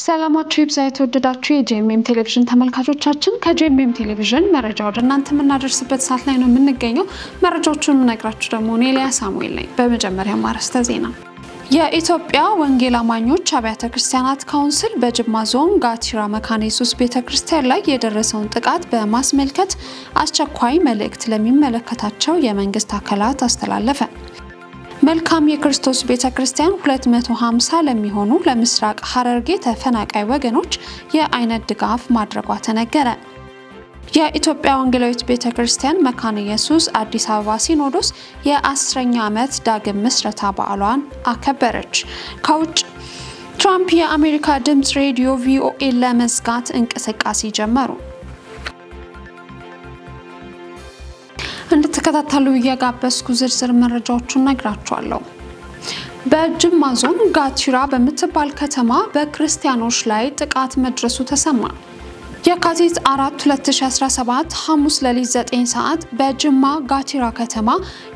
ሰላማችሁ ይብዛ የተወደዳችሁ የጄኤምኤም ቴሌቪዥን ተመልካቾቻችን ከጄኤምኤም ቴሌቪዥን መረጃው ወደናንተ የምናደርስበት ሰዓት ላይ ነው የምንገኘው። መረጃዎቹን ምነግራችሁ ደግሞ ኔሊያ ሳሙኤል ላይ በመጀመሪያ ማረስተ ዜና የኢትዮጵያ ወንጌል አማኞች አብያተ ክርስቲያናት ካውንስል በጅማ ዞን ጋቲራ መካነ ኢየሱስ ቤተክርስቲያን ላይ የደረሰውን ጥቃት በማስመልከት አስቸኳይ መልእክት ለሚመለከታቸው የመንግስት አካላት አስተላለፈ። መልካም የክርስቶስ ቤተክርስቲያን 250 ለሚሆኑ ለምስራቅ ሐረርጌ ተፈናቃይ ወገኖች የአይነት ድጋፍ ማድረጓ ተነገረ። የኢትዮጵያ ወንጌላዊት ቤተክርስቲያን መካነ ኢየሱስ አዲስ አበባ ሲኖዶስ የ10ኛ ዓመት ዳግም ምስረታ በዓሏን አከበረች። ከውጭ ትራምፕ የአሜሪካ ድምጽ ሬዲዮ ቪኦኤ ለመዝጋት እንቅስቃሴ ጀመሩ። እንድትከታተሉ እያጋበዝኩ ዝርዝር መረጃዎችን ነግራችኋለሁ። በጅማ ዞን ጋቲራ በምትባል ከተማ በክርስቲያኖች ላይ ጥቃት መድረሱ ተሰማ። የካቲት 4 2017 ሐሙስ ሌሊት 9 ሰዓት በጅማ ጋቲራ ከተማ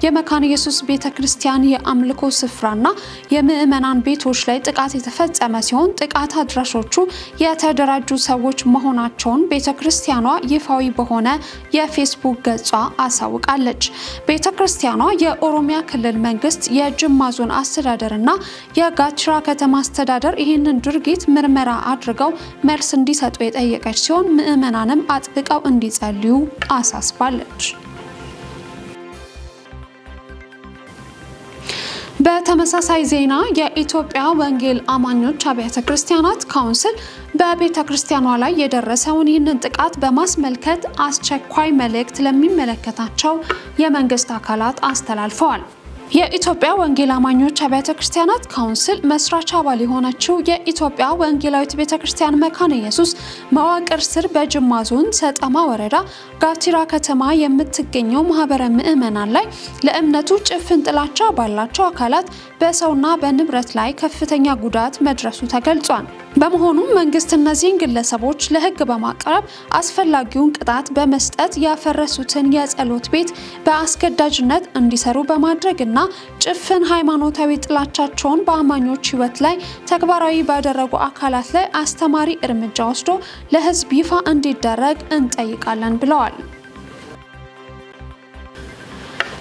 የመካነ ኢየሱስ ቤተክርስቲያን የአምልኮ ስፍራና የምእመናን ቤቶች ላይ ጥቃት የተፈጸመ ሲሆን ጥቃት አድራሾቹ የተደራጁ ሰዎች መሆናቸውን ቤተክርስቲያኗ ይፋዊ በሆነ የፌስቡክ ገጿ አሳውቃለች። ቤተክርስቲያኗ የኦሮሚያ ክልል መንግስት የጅማ ዞን አስተዳደርና የጋቲራ ከተማ አስተዳደር ይህንን ድርጊት ምርመራ አድርገው መልስ እንዲሰጡ የጠየቀች ሲሆን ምእመናንም አጥብቀው እንዲጸልዩ አሳስባለች። በተመሳሳይ ዜና የኢትዮጵያ ወንጌል አማኞች አብያተ ክርስቲያናት ካውንስል በቤተ ክርስቲያኗ ላይ የደረሰውን ይህንን ጥቃት በማስመልከት አስቸኳይ መልእክት ለሚመለከታቸው የመንግስት አካላት አስተላልፈዋል። የኢትዮጵያ ወንጌል አማኞች አብያተ ክርስቲያናት ካውንስል መስራች አባል የሆነችው የኢትዮጵያ ወንጌላዊት ቤተክርስቲያን መካነ ኢየሱስ መዋቅር ስር በጅማ ዞን ሰጠማ ወረዳ ጋቲራ ከተማ የምትገኘው ማህበረ ምእመናን ላይ ለእምነቱ ጭፍን ጥላቻ ባላቸው አካላት በሰውና በንብረት ላይ ከፍተኛ ጉዳት መድረሱ ተገልጿል። በመሆኑም መንግስት እነዚህን ግለሰቦች ለህግ በማቅረብ አስፈላጊውን ቅጣት በመስጠት ያፈረሱትን የጸሎት ቤት በአስገዳጅነት እንዲሰሩ በማድረግና ጭፍን ሃይማኖታዊ ጥላቻቸውን በአማኞች ህይወት ላይ ተግባራዊ ባደረጉ አካላት ላይ አስተማሪ እርምጃ ወስዶ ለህዝብ ይፋ እንዲደረግ እንጠይቃለን ብለዋል።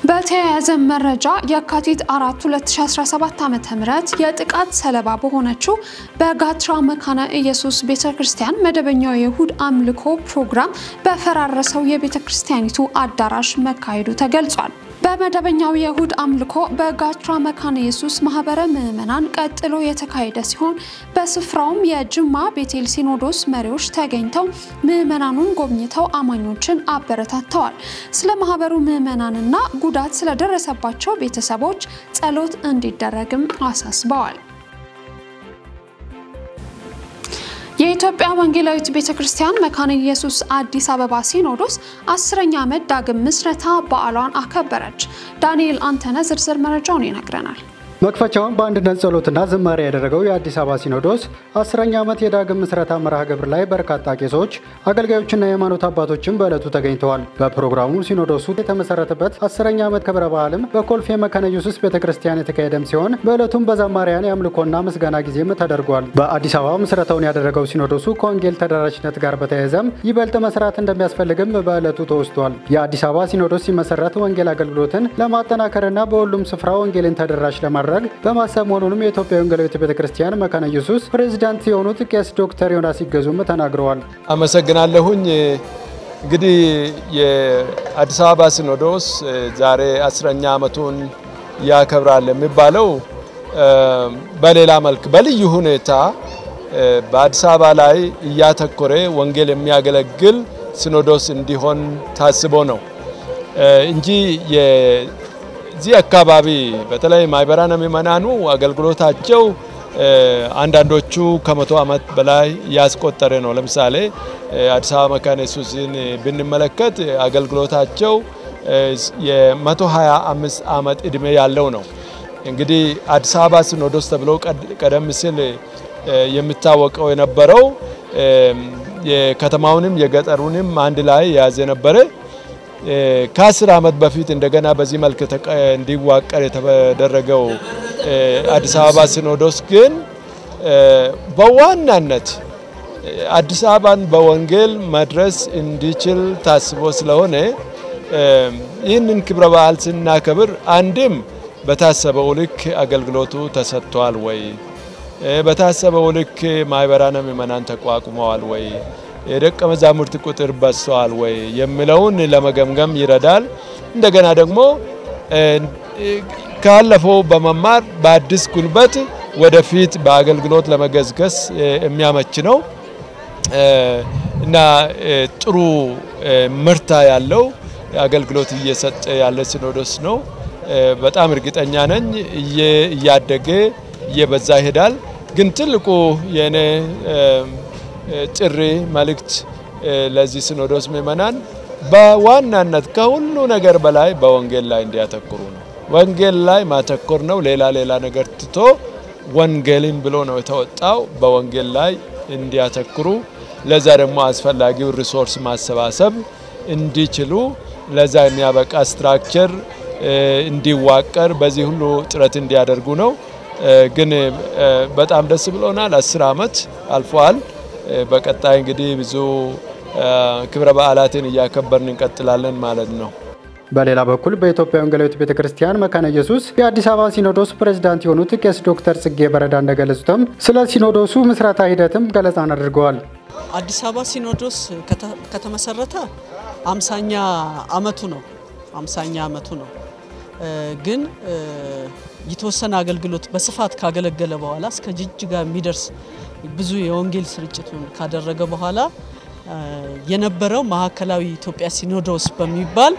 በተያያዘ መረጃ የካቲት 4 2017 ዓ.ም የጥቃት ሰለባ በሆነችው በጋትራ መካነ ኢየሱስ ቤተክርስቲያን መደበኛው የእሁድ አምልኮ ፕሮግራም በፈራረሰው የቤተክርስቲያኒቱ አዳራሽ መካሄዱ ተገልጿል። በመደበኛው የእሁድ አምልኮ በጋትራ መካነ ኢየሱስ ማህበረ ምእመናን ቀጥሎ የተካሄደ ሲሆን በስፍራውም የጅማ ቤቴል ሲኖዶስ መሪዎች ተገኝተው ምእመናኑን ጎብኝተው አማኞችን አበረታተዋል። ስለ ማህበሩ ምእመናንና ጉዳት ስለደረሰባቸው ቤተሰቦች ጸሎት እንዲደረግም አሳስበዋል። የኢትዮጵያ ወንጌላዊት ቤተክርስቲያን መካነ ኢየሱስ አዲስ አበባ ሲኖዶስ 10ኛ ዓመት ዳግም ምስረታ በዓሏን አከበረች። ዳንኤል አንተነ ዝርዝር መረጃውን ይነግረናል። መክፈቻውን በአንድነት ጸሎትና ዝማሬ ያደረገው የአዲስ አበባ ሲኖዶስ 10ኛ ዓመት የዳግም ምስረታ መርሃ ግብር ላይ በርካታ ቄሶች፣ አገልጋዮችና የሃይማኖት አባቶችን በዕለቱ ተገኝተዋል። በፕሮግራሙ ሲኖዶሱ የተመሰረተበት 10ኛ ዓመት ክብረ በዓልም በኮልፌ መካነ ኢየሱስ ቤተክርስቲያን የተካሄደም ሲሆን በዕለቱም በዘማሪያን የአምልኮና ምስጋና ጊዜም ተደርጓል። በአዲስ አበባ ምስረታውን ያደረገው ሲኖዶሱ ከወንጌል ተደራሽነት ጋር በተያያዘም ይበልጥ መስራት እንደሚያስፈልግም በዕለቱ ተወስቷል። የአዲስ አበባ ሲኖዶስ ሲመሰረት ወንጌል አገልግሎትን ለማጠናከርና በሁሉም ስፍራ ወንጌልን ተደራሽ ለማድረግ በማሰብ መሆኑንም የኢትዮጵያ ወንጌላዊት ቤተክርስቲያን መካነ ኢየሱስ ፕሬዝዳንት የሆኑት ቄስ ዶክተር ዮናስ ይገዙም ተናግረዋል። አመሰግናለሁኝ። እንግዲህ የአዲስ አበባ ሲኖዶስ ዛሬ 10ኛ ዓመቱን ያከብራል የሚባለው በሌላ መልክ በልዩ ሁኔታ በአዲስ አበባ ላይ እያተኮረ ወንጌል የሚያገለግል ሲኖዶስ እንዲሆን ታስቦ ነው እንጂ እዚህ አካባቢ በተለይ ማህበራነ ምእመናኑ አገልግሎታቸው አንዳንዶቹ ከ100 ዓመት በላይ ያስቆጠረ ነው። ለምሳሌ አዲስ አበባ መካነ ኢየሱስን ብንመለከት አገልግሎታቸው የ125 ዓመት እድሜ ያለው ነው። እንግዲህ አዲስ አበባ ሲኖዶስ ተብሎ ቀደም ሲል የሚታወቀው የነበረው የከተማውንም የገጠሩንም አንድ ላይ ያዘ ነበር። ከ10 ዓመት በፊት እንደገና በዚህ መልክ እንዲዋቀር የተደረገው አዲስ አበባ ሲኖዶስ ግን በዋናነት አዲስ አበባን በወንጌል መድረስ እንዲችል ታስቦ ስለሆነ ይህንን ክብረ በዓል ስናከብር አንድም በታሰበው ልክ አገልግሎቱ ተሰጥቷል ወይ በታሰበው ልክ ማህበራነ ምእመናን ተቋቁመዋል ወይ የደቀ መዛሙርት ቁጥር በዝቷል ወይ የሚለውን ለመገምገም ይረዳል እንደገና ደግሞ ካለፈው በመማር በአዲስ ጉልበት ወደፊት በአገልግሎት ለመገዝገስ የሚያመች ነው እና ጥሩ ምርታ ያለው አገልግሎት እየሰጠ ያለ ሲኖዶስ ነው በጣም እርግጠኛ ነኝ እያደገ እየበዛ ይሄዳል ግን ትልቁ የኔ ጥሪ መልእክት ለዚህ ሲኖዶስ ምእመናን በዋናነት ከሁሉ ነገር በላይ በወንጌል ላይ እንዲያተኩሩ ነው ወንጌል ላይ ማተኮር ነው ሌላ ነገር ትቶ ወንጌልን ብሎ ነው የተወጣው በወንጌል ላይ እንዲያተኩሩ ለዛ ደግሞ አስፈላጊው ሪሶርስ ማሰባሰብ እንዲችሉ ለዛ የሚያበቃ ስትራክቸር እንዲዋቀር በዚህ ሁሉ ጥረት እንዲያደርጉ ነው ግን በጣም ደስ ብሎናል 10 አመት አልፏል በቀጣይ እንግዲህ ብዙ ክብረ በዓላትን እያከበርን እንቀጥላለን ማለት ነው በሌላ በኩል በኢትዮጵያ ወንጌላዊት ቤተክርስቲያን መካነ ኢየሱስ የአዲስ አበባ ሲኖዶስ ፕሬዝዳንት የሆኑት ቄስ ዶክተር ጽጌ በረዳ እንደገለጹትም ስለ ሲኖዶሱ ምስረታ ሂደትም ገለጻን አድርገዋል አዲስ አበባ ሲኖዶስ ከተመሰረተ 50ኛ አመቱ ነው ግን የተወሰነ አገልግሎት በስፋት ካገለገለ በኋላ እስከ ጅጅጋ የሚደርስ ብዙ የወንጌል ስርጭቱን ካደረገ በኋላ የነበረው ማዕከላዊ ኢትዮጵያ ሲኖዶስ በሚባል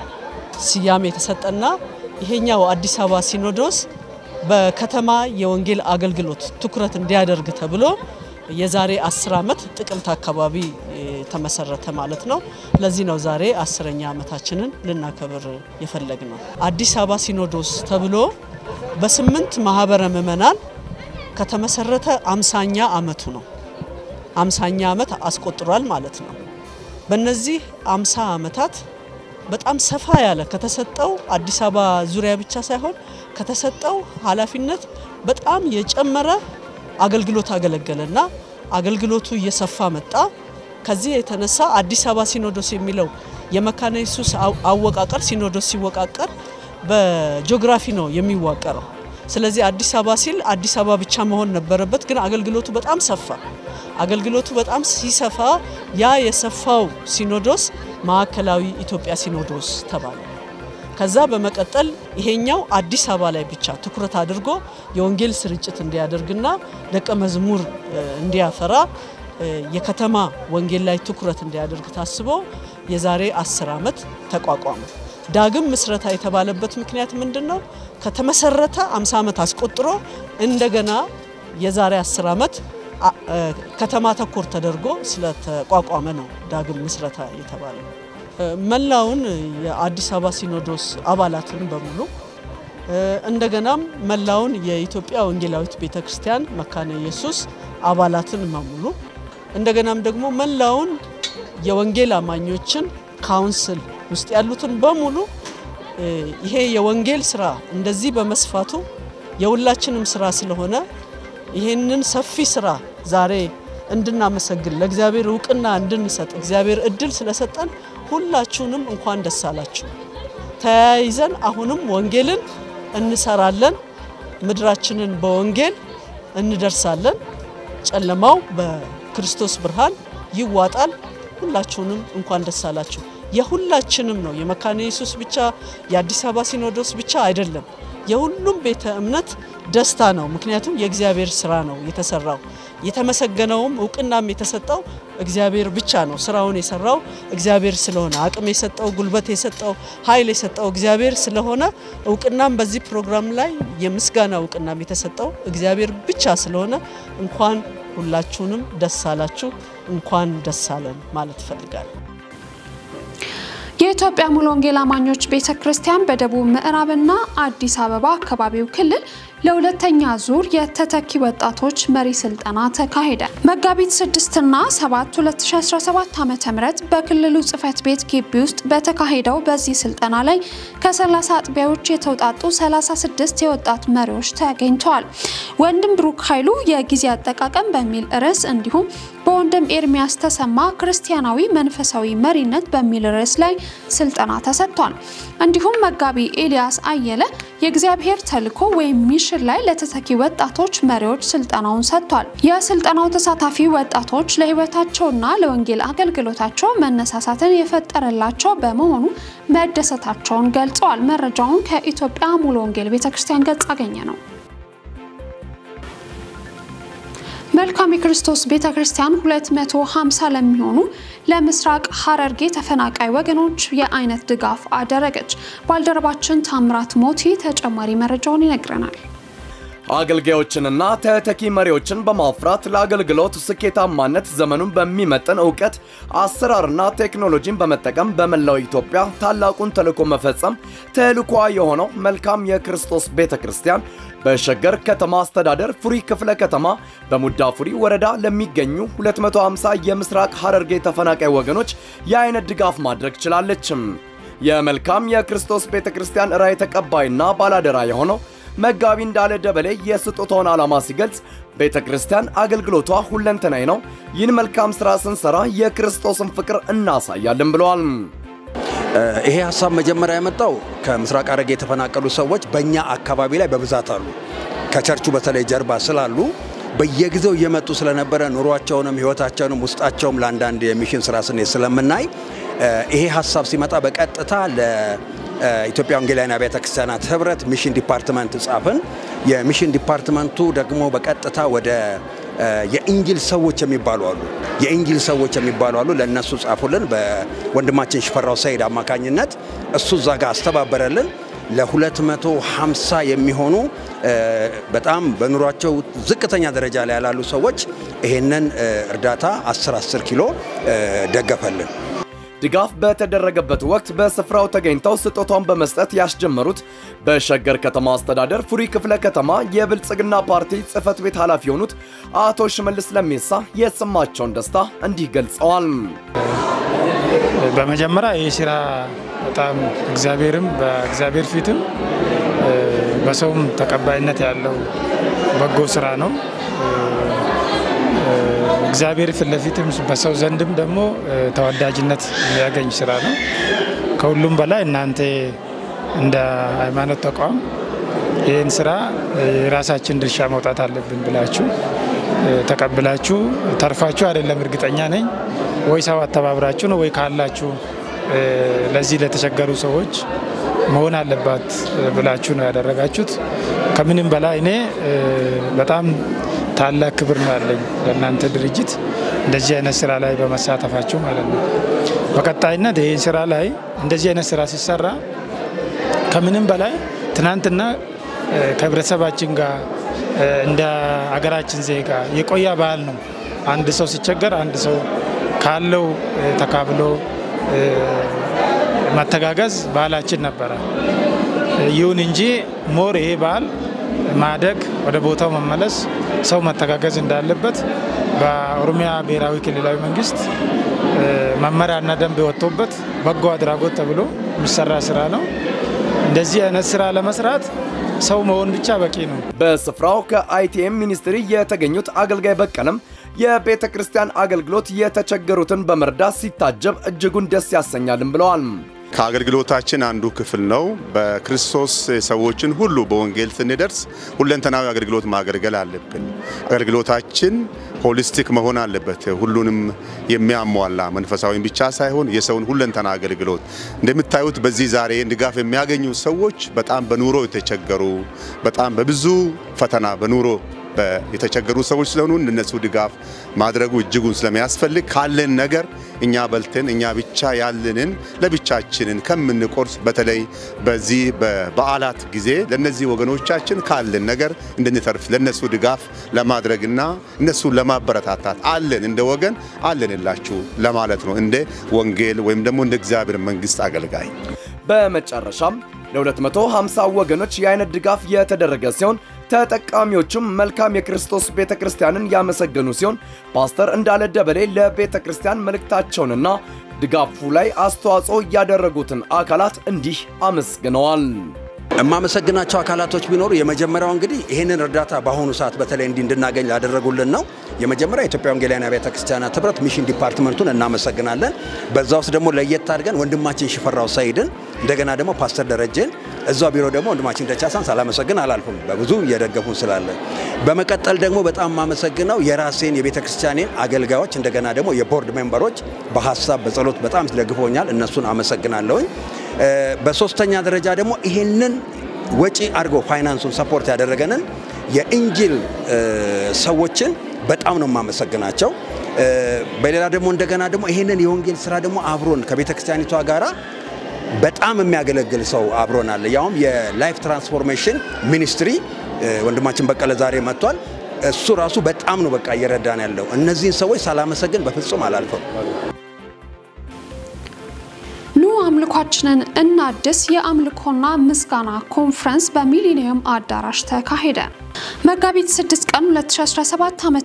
ስያሜ የተሰጠና ይሄኛው አዲስ አበባ ሲኖዶስ በከተማ የወንጌል አገልግሎት ትኩረት እንዲያደርግ ተብሎ የዛሬ 10 አመት ጥቅምት አካባቢ ተመሰረተ ማለት ነው ለዚህ ነው ዛሬ 10ኛ አመታችንን ልናከብር የፈለግነው አዲስ አበባ ሲኖዶስ ተብሎ በ8 ማህበረ ምእመናን ከተመሰረተ 50ኛ አመቱ ነው 50ኛ አመት አስቆጥሯል ማለት ነው በእነዚህ 50 አመታት በጣም ሰፋ ያለ ከተሰጠው አዲስ አበባ ዙሪያ ብቻ ሳይሆን ከተሰጠው ኃላፊነት በጣም የጨመረ አገልግሎት አገለገለና አገልግሎቱ እየሰፋ መጣ ከዚህ የተነሳ አዲስ አበባ ሲኖዶስ የሚለው የመካነ ኢየሱስ አወቃቀር ሲኖዶስ ሲወቃቀር በጂኦግራፊ ነው የሚዋቀረው ስለዚህ አዲስ አበባ ሲል አዲስ አበባ ብቻ መሆን ነበረበት ግን አገልግሎቱ በጣም ሰፋ አገልግሎቱ በጣም ሲሰፋ ያ የሰፋው ሲኖዶስ ማዕከላዊ ኢትዮጵያ ሲኖዶስ ተባለ ከዛ በመቀጠል ይሄኛው አዲስ አበባ ላይ ብቻ ትኩረት አድርጎ የወንጌል ስርጭት እንዲያደርግና ደቀ መዝሙር እንዲያፈራ የከተማ ወንጌል ላይ ትኩረት እንዲያደርግ ታስቦ የዛሬ 10 አመት ተቋቋመ ዳግም ምስረታ የተባለበት ምክንያት ምንድነው ከተመሰረተ 50 አመት አስቆጥሮ እንደገና የዛሬ 10 አመት ከተማ ተኮር ተደርጎ ስለተቋቋመ ነው ዳግም ምስረታ የተባለው መላውን የአዲስ አበባ ሲኖዶስ አባላትን በሙሉ እንደገናም መላውን የኢትዮጵያ ወንጌላዊት ቤተክርስቲያን መካነ ኢየሱስ አባላትን በሙሉ እንደገናም ደግሞ መላውን የወንጌል አማኞችን ካውንስል ውስጥ ያሉትን በሙሉ ይሄ የወንጌል ስራ እንደዚህ በመስፋቱ የሁላችንም ስራ ስለሆነ ይሄንን ሰፊ ስራ ዛሬ እንድናመሰግን ለእግዚአብሔር ዕውቅና እንድንሰጥ እግዚአብሔር እድል ስለሰጠን ሁላችሁንም እንኳን ደስ አላችሁ ተያይዘን አሁንም ወንጌልን እንሰራለን ምድራችንን በወንጌል እንደርሳለን ጨለማው በክርስቶስ ብርሃን ይዋጣል ሁላችሁንም እንኳን ደስ አላችሁ የሁላችንም ነው የመካነ ኢየሱስ ብቻ የአዲስ አበባ ሲኖዶስ ብቻ አይደለም የሁሉም ቤተ እምነት ደስታ ነው ምክንያቱም የእግዚአብሔር ስራ ነው የተሰራው የተመሰገነውም ዕውቅናም የተሰጠው እግዚአብሔር ብቻ ነው ስራውን የሰራው እግዚአብሔር ስለሆነ አቅም የሰጠው ጉልበት የሰጠው ኃይል የሰጠው እግዚአብሔር ስለሆነ ዕውቅናም በዚህ ፕሮግራም ላይ የምስጋና ዕውቅናም የተሰጠው እግዚአብሔር ብቻ ስለሆነ እንኳን ሁላችሁንም ደስ አላችሁ እንኳን ደስ አለን ማለት ፈልጋለሁ የኢትዮጵያ ሙሉ ወንጌል አማኞች ቤተክርስቲያን በደቡብ ምዕራብና አዲስ አበባ አካባቢው ክልል ለሁለተኛ ዙር የተተኪ ወጣቶች መሪ ስልጠና ተካሄደ። መጋቢት 6 እና 7 2017 ዓ.ም በክልሉ ጽፈት ቤት ግቢ ውስጥ በተካሄደው በዚህ ስልጠና ላይ ከ30 አጥቢያዎች የተውጣጡ 36 የወጣት መሪዎች ተገኝተዋል። ወንድም ብሩክ ኃይሉ የጊዜ አጠቃቀም በሚል ርዕስ እንዲሁም በወንድም ኤርሚያስ ተሰማ ክርስቲያናዊ መንፈሳዊ መሪነት በሚል ርዕስ ላይ ስልጠና ተሰጥቷል። እንዲሁም መጋቢ ኤልያስ አየለ የእግዚአብሔር ተልእኮ ወይም ሚሽን ላይ ለተተኪ ወጣቶች መሪዎች ስልጠናውን ሰጥቷል። የስልጠናው ተሳታፊ ወጣቶች ለህይወታቸውና ለወንጌል አገልግሎታቸው መነሳሳትን የፈጠረላቸው በመሆኑ መደሰታቸውን ገልጸዋል። መረጃውን ከኢትዮጵያ ሙሉ ወንጌል ቤተክርስቲያን ገጽ አገኘ ነው። መልካም የክርስቶስ ቤተክርስቲያን 250 ለሚሆኑ ለምስራቅ ሐረርጌ ተፈናቃይ ወገኖች የአይነት ድጋፍ አደረገች። ባልደረባችን ታምራት ሞቲ ተጨማሪ መረጃውን ይነግረናል። አገልጋዮችንና ተተኪ መሪዎችን በማፍራት ለአገልግሎት ስኬታማነት ዘመኑን በሚመጥን ዕውቀት አሰራርና ቴክኖሎጂን በመጠቀም በመላው ኢትዮጵያ ታላቁን ተልእኮ መፈጸም ተልእኮዋ የሆነው መልካም የክርስቶስ ቤተክርስቲያን በሸገር ከተማ አስተዳደር ፉሪ ክፍለ ከተማ በሙዳ ፉሪ ወረዳ ለሚገኙ 250 የምስራቅ ሐረርጌ ተፈናቃይ ወገኖች የአይነት ድጋፍ ማድረግ ችላለች። የመልካም የክርስቶስ ቤተክርስቲያን ራዕይ ተቀባይና ባላደራ የሆነው መጋቢ እንዳለ ደበሌ የስጦታውን ዓላማ ሲገልጽ ቤተክርስቲያን አገልግሎቷ ሁለንተናዊ ነው፣ ይህን መልካም ሥራ ስንሰራ የክርስቶስን ፍቅር እናሳያለን ብለዋል። ይሄ ሐሳብ መጀመሪያ የመጣው ከምስራቅ ሐረርጌ የተፈናቀሉ ሰዎች በእኛ አካባቢ ላይ በብዛት አሉ። ከቸርቹ በተለይ ጀርባ ስላሉ በየጊዜው እየመጡ ስለነበረ ኑሯቸውንም ህይወታቸውንም ውስጣቸውም ለአንዳንድ የሚሽን ሥራ ስለምናይ ይሄ ሐሳብ ሲመጣ በቀጥታ ለኢትዮጵያ ወንጌላውያን አብያተ ክርስቲያናት ህብረት ሚሽን ዲፓርትመንት ጻፍን። የሚሽን ዲፓርትመንቱ ደግሞ በቀጥታ ወደ የኢንጂል ሰዎች የሚባሉ አሉ ለነሱ ጻፉልን። በወንድማችን ሽፈራው ሰይድ አማካኝነት እሱ ዛጋ አስተባበረልን። ለ250 የሚሆኑ በጣም በኑሯቸው ዝቅተኛ ደረጃ ላይ ያላሉ ሰዎች ይሄንን እርዳታ 10 ኪሎ ደገፈልን። ድጋፍ በተደረገበት ወቅት በስፍራው ተገኝተው ስጦታውን በመስጠት ያስጀመሩት በሸገር ከተማ አስተዳደር ፉሪ ክፍለ ከተማ የብልጽግና ፓርቲ ጽፈት ቤት ኃላፊ የሆኑት አቶ ሽመልስ ለሜሳ የተሰማቸውን ደስታ እንዲህ ገልጸዋል። በመጀመሪያ ይህ ስራ በጣም እግዚአብሔርም በእግዚአብሔር ፊትም በሰውም ተቀባይነት ያለው በጎ ስራ ነው። እግዚአብሔር ፍለፊትም በሰው ዘንድም ደግሞ ተወዳጅነት የሚያገኝ ስራ ነው። ከሁሉም በላይ እናንተ እንደ ሃይማኖት ተቋም ይህን ስራ የራሳችን ድርሻ መውጣት አለብን ብላችሁ ተቀብላችሁ ተርፋችሁ አይደለም እርግጠኛ ነኝ ወይ ሰው አተባብራችሁ ነው ወይ ካላችሁ ለዚህ ለተቸገሩ ሰዎች መሆን አለባት ብላችሁ ነው ያደረጋችሁት። ከምንም በላይ እኔ በጣም ታላቅ ክብር ነው ያለኝ ለእናንተ ድርጅት እንደዚህ አይነት ስራ ላይ በመሳተፋችሁ ማለት ነው። በቀጣይነት ይሄን ስራ ላይ እንደዚህ አይነት ስራ ሲሰራ ከምንም በላይ ትናንትና ከህብረተሰባችን ጋር እንደ አገራችን ዜጋ የቆየ ባህል ነው። አንድ ሰው ሲቸገር አንድ ሰው ካለው ተካፍሎ መተጋገዝ ባህላችን ነበር። ይሁን እንጂ ሞር ይሄ ባህል ማደግ ወደ ቦታው መመለስ ሰው መተጋገዝ እንዳለበት በኦሮሚያ ብሔራዊ ክልላዊ መንግስት መመሪያና ደንብ ወጥቶበት በጎ አድራጎት ተብሎ የሚሰራ ስራ ነው። እንደዚህ አይነት ስራ ለመስራት ሰው መሆን ብቻ በቂ ነው። በስፍራው ከአይቲኤም ሚኒስትሪ የተገኙት አገልጋይ በቀለም የቤተክርስቲያን አገልግሎት የተቸገሩትን በመርዳት ሲታጀብ እጅጉን ደስ ያሰኛልም ብለዋል። ከአገልግሎታችን አንዱ ክፍል ነው። በክርስቶስ ሰዎችን ሁሉ በወንጌል ስንደርስ ሁለንተናዊ አገልግሎት ማገልገል አለብን። አገልግሎታችን ሆሊስቲክ መሆን አለበት። ሁሉንም የሚያሟላ መንፈሳዊ ብቻ ሳይሆን የሰውን ሁለንተና አገልግሎት እንደምታዩት በዚህ ዛሬ ድጋፍ የሚያገኙ ሰዎች በጣም በኑሮ የተቸገሩ በጣም በብዙ ፈተና በኑሮ የተቸገሩ ሰዎች ስለሆኑ እነሱ ድጋፍ ማድረጉ እጅጉን ስለሚያስፈልግ ካለን ነገር እኛ በልተን እኛ ብቻ ያለንን ለብቻችንን ከምንቆርስ በተለይ በዚህ በበዓላት ጊዜ ለነዚህ ወገኖቻችን ካለን ነገር እንድንተርፍ ለነሱ ድጋፍ ለማድረግና እነሱ ለማበረታታት አለን እንደ ወገን አለንላችሁ ለማለት ነው እንደ ወንጌል ወይም ደግሞ እንደ እግዚአብሔር መንግስት አገልጋይ። በመጨረሻም ለ250 ወገኖች የአይነት ድጋፍ የተደረገ ሲሆን ተጠቃሚዎቹም መልካም የክርስቶስ ቤተክርስቲያንን ያመሰገኑ ሲሆን ፓስተር እንዳለ ደበሌ ለቤተክርስቲያን መልእክታቸውንና ድጋፉ ላይ አስተዋጽኦ ያደረጉትን አካላት እንዲህ አመስግነዋል። የማመሰግናቸው አካላቶች ቢኖሩ የመጀመሪያው እንግዲህ ይሄንን እርዳታ በአሁኑ ሰዓት በተለይ እንድናገኝ ላደረጉልን ነው። የመጀመሪያው የኢትዮጵያ ወንጌላውያን አብያተ ክርስቲያናት ህብረት ሚሽን ዲፓርትመንቱን እናመሰግናለን። በዛው ውስጥ ደግሞ ለየት አድርገን ወንድማችን ሽፈራው ሳይድን እንደገና ደግሞ ፓስተር ደረጀን እዛው ቢሮ ደግሞ ወንድማችን ደቻሳን ሳላመሰግን አላልኩም በብዙ እየደገፉን ስላለ። በመቀጠል ደግሞ በጣም ማመሰግነው የራሴን የቤተክርስቲያኔን አገልጋዮች እንደገና ደግሞ የቦርድ ሜምበሮች በሐሳብ በጸሎት በጣም ስለግፎኛል። እነሱን አመሰግናለሁኝ። በሶስተኛ ደረጃ ደግሞ ይሄንን ወጪ አድርጎ ፋይናንሱን ሰፖርት ያደረገንን የኢንጂል ሰዎችን በጣም ነው ማመሰግናቸው። በሌላ ደግሞ እንደገና ደግሞ ይሄንን የወንጌል ስራ ደግሞ አብሮን ከቤተክርስቲያኒቷ ጋራ በጣም የሚያገለግል ሰው አብሮናል። ያውም የላይፍ ትራንስፎርሜሽን ሚኒስትሪ ወንድማችን በቀለ ዛሬ መጥቷል። እሱ ራሱ በጣም ነው በቃ እየረዳን ያለው። እነዚህን ሰዎች ሳላመሰግን በፍጹም አላልፈም። አምልኳችንን እናድስ የአምልኮና ምስጋና ኮንፈረንስ በሚሊኒየም አዳራሽ ተካሄደ። መጋቢት 6 ቀን 2017 ዓ.ም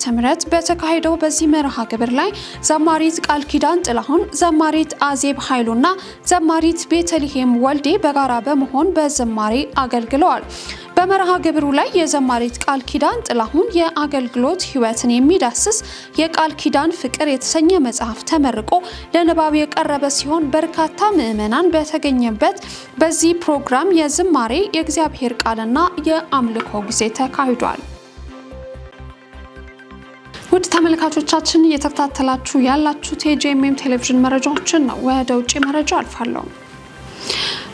በተካሄደው በዚህ መርሃ ግብር ላይ ዘማሪት ቃል ኪዳን ጥላሁን፣ ዘማሪት አዜብ ኃይሉና ዘማሪት ቤተልሔም ወልዴ በጋራ በመሆን በዝማሬ አገልግለዋል። በመርሃ ግብሩ ላይ የዘማሪት ቃል ኪዳን ጥላሁን የአገልግሎት ህይወትን የሚዳስስ የቃል ኪዳን ፍቅር የተሰኘ መጽሐፍ ተመርቆ ለንባብ የቀረበ ሲሆን በርካታ ምዕመናን በተገኘበት በዚህ ፕሮግራም የዝማሬ የእግዚአብሔር ቃልና የአምልኮ ጊዜ ተካሂዷል። ውድ ተመልካቾቻችን እየተከታተላችሁ ያላችሁት የጄኤምኤም ቴሌቪዥን መረጃዎችን ነው። ወደ ውጪ መረጃ አልፋለሁ።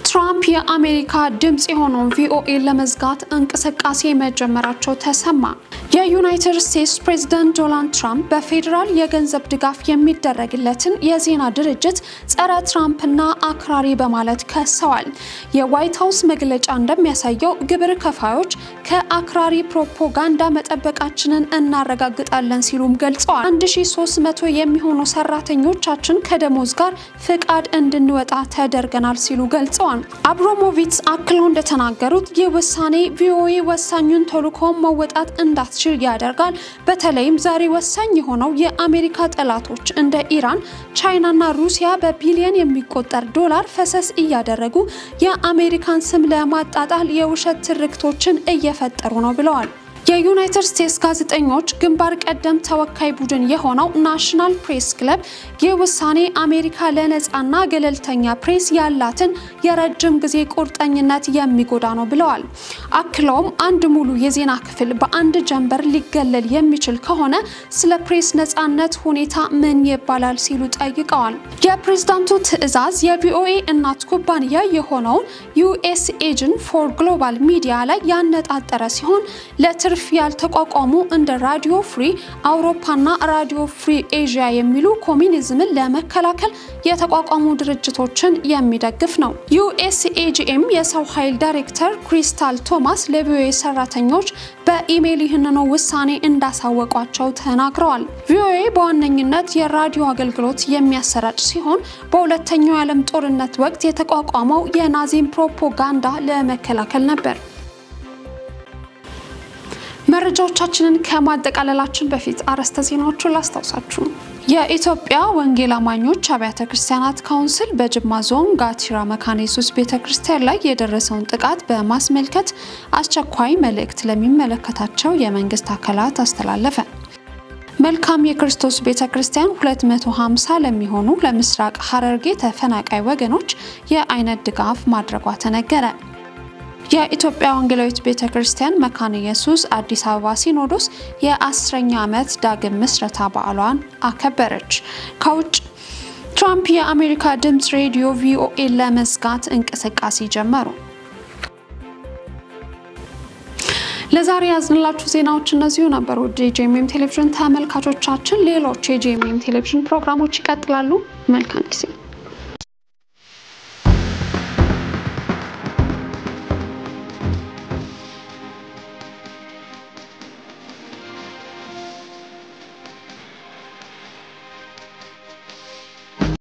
ትራምፕ የአሜሪካ ድምጽ የሆነውን ቪኦኤ ለመዝጋት እንቅስቃሴ መጀመራቸው ተሰማ። የዩናይትድ ስቴትስ ፕሬዝዳንት ዶናልድ ትራምፕ በፌደራል የገንዘብ ድጋፍ የሚደረግለትን የዜና ድርጅት ጸረ ትራምፕና አክራሪ በማለት ከሰዋል። የዋይት ሃውስ መግለጫ እንደሚያሳየው ግብር ከፋዮች ከአክራሪ ፕሮፓጋንዳ መጠበቃችንን እናረጋግጣለን ሲሉም ገልጸዋል። 1300 የሚሆኑ ሰራተኞቻችን ከደሞዝ ጋር ፍቃድ እንድንወጣ ተደርገናል ሲሉ ገልጸዋል። አብሮሞቪትስ አክለው እንደተናገሩት የውሳኔ ቪኦኤ ወሳኙን ተልዕኮ መወጣት እንዳትችል ያደርጋል። በተለይም ዛሬ ወሳኝ የሆነው የአሜሪካ ጠላቶች እንደ ኢራን፣ ቻይናና ሩሲያ በቢሊዮን የሚቆጠር ዶላር ፈሰስ እያደረጉ የአሜሪካን ስም ለማጣጣል የውሸት ትርክቶችን እየፈጠሩ ነው ብለዋል። የዩናይትድ ስቴትስ ጋዜጠኞች ግንባር ቀደም ተወካይ ቡድን የሆነው ናሽናል ፕሬስ ክለብ የውሳኔ አሜሪካ ለነጻና ገለልተኛ ፕሬስ ያላትን የረጅም ጊዜ ቁርጠኝነት የሚጎዳ ነው ብለዋል። አክለውም አንድ ሙሉ የዜና ክፍል በአንድ ጀንበር ሊገለል የሚችል ከሆነ ስለ ፕሬስ ነጻነት ሁኔታ ምን ይባላል ሲሉ ጠይቀዋል። የፕሬዝዳንቱ ትዕዛዝ የቪኦኤ እናት ኩባንያ የሆነውን ዩኤስ ኤጀንት ፎር ግሎባል ሚዲያ ላይ ያነጣጠረ ሲሆን ለትርፍ ያልተቋቋሙ እንደ ራዲዮ ፍሪ አውሮፓና ራዲዮ ፍሪ ኤዥያ የሚሉ ኮሚኒዝምን ለመከላከል የተቋቋሙ ድርጅቶችን የሚደግፍ ነው። ዩኤስኤጂኤም የሰው ኃይል ዳይሬክተር ክሪስታል ቶማስ ለቪኦኤ ሰራተኞች በኢሜል ይህንኑ ውሳኔ እንዳሳወቋቸው ተናግረዋል። ቪኦኤ በዋነኝነት የራዲዮ አገልግሎት የሚያሰራጭ ሲሆን በሁለተኛው የዓለም ጦርነት ወቅት የተቋቋመው የናዚን ፕሮፓጋንዳ ለመከላከል ነበር። መረጃዎቻችንን ከማጠቃለላችን በፊት አርዕስተ ዜናዎቹን ላስታውሳችሁ። የኢትዮጵያ ወንጌል አማኞች አብያተ ክርስቲያናት ካውንስል በጅማ ዞን ጋቲራ መካነ ኢየሱስ ቤተክርስቲያን ላይ የደረሰውን ጥቃት በማስመልከት አስቸኳይ መልእክት ለሚመለከታቸው የመንግስት አካላት አስተላለፈ። መልካም የክርስቶስ ቤተክርስቲያን 250 ለሚሆኑ ለምስራቅ ሐረርጌ ተፈናቃይ ወገኖች የአይነት ድጋፍ ማድረጓ ተነገረ። የኢትዮጵያ ወንጌላዊት ቤተክርስቲያን መካነ ኢየሱስ አዲስ አበባ ሲኖዶስ የ10ኛ ዓመት ዳግም ምስረታ በዓሏን አከበረች። ከውጭ ትራምፕ የአሜሪካ ድምጽ ሬዲዮ ቪኦኤ ለመዝጋት እንቅስቃሴ ጀመሩ። ለዛሬ ያዝንላችሁ ዜናዎች እነዚሁ ነበሩ። የጄኤምኤም ቴሌቪዥን ተመልካቾቻችን ሌሎች የጄኤምኤም ቴሌቪዥን ፕሮግራሞች ይቀጥላሉ። መልካም ጊዜ